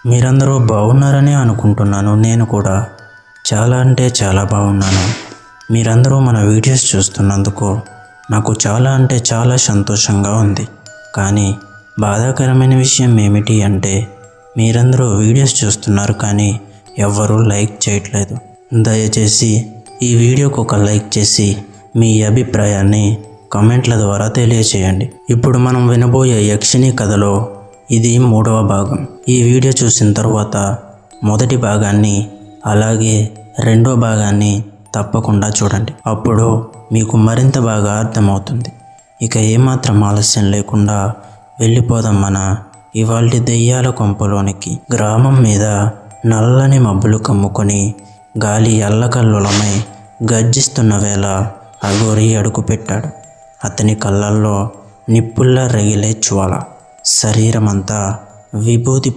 మీరందరూ బాగున్నారని అనుకుంటున్నాను. నేను కూడా చాలా అంటే చాలా బాగున్నాను. మీరందరూ మన వీడియోస్ చూస్తున్నందుకు నాకు చాలా అంటే చాలా సంతోషంగా ఉంది. కానీ బాధాకరమైన విషయం ఏమిటి అంటే మీరందరూ వీడియోస్ చూస్తున్నారు కానీ ఎవ్వరూ లైక్ చేయట్లేదు. దయచేసి ఈ వీడియోకి ఒక లైక్ చేసి మీ అభిప్రాయాన్ని కామెంట్ల ద్వారా తెలియచేయండి. ఇప్పుడు మనం వినబోయే యక్షిణి కథలో ఇది 3వ భాగం. ఈ వీడియో చూసిన తర్వాత మొదటి భాగాన్ని అలాగే 2వ భాగాన్ని తప్పకుండా చూడండి. అప్పుడు మీకు మరింత బాగా అర్థమవుతుంది. ఇక ఏమాత్రం ఆలస్యం లేకుండా వెళ్ళిపోదాం మన ఇవాల్టి దెయ్యాల కొంపలోనికి. గ్రామం మీద నల్లని మబ్బులు కమ్ముకొని గాలి అల్లకల్లోలమై గర్జిస్తున్న వేళ అఘోరి అడుగుపెట్టాడు. అతని కళ్ళల్లో నిప్పుల్లా రగిలే జ్వాల. శరీరమంతా విభూతి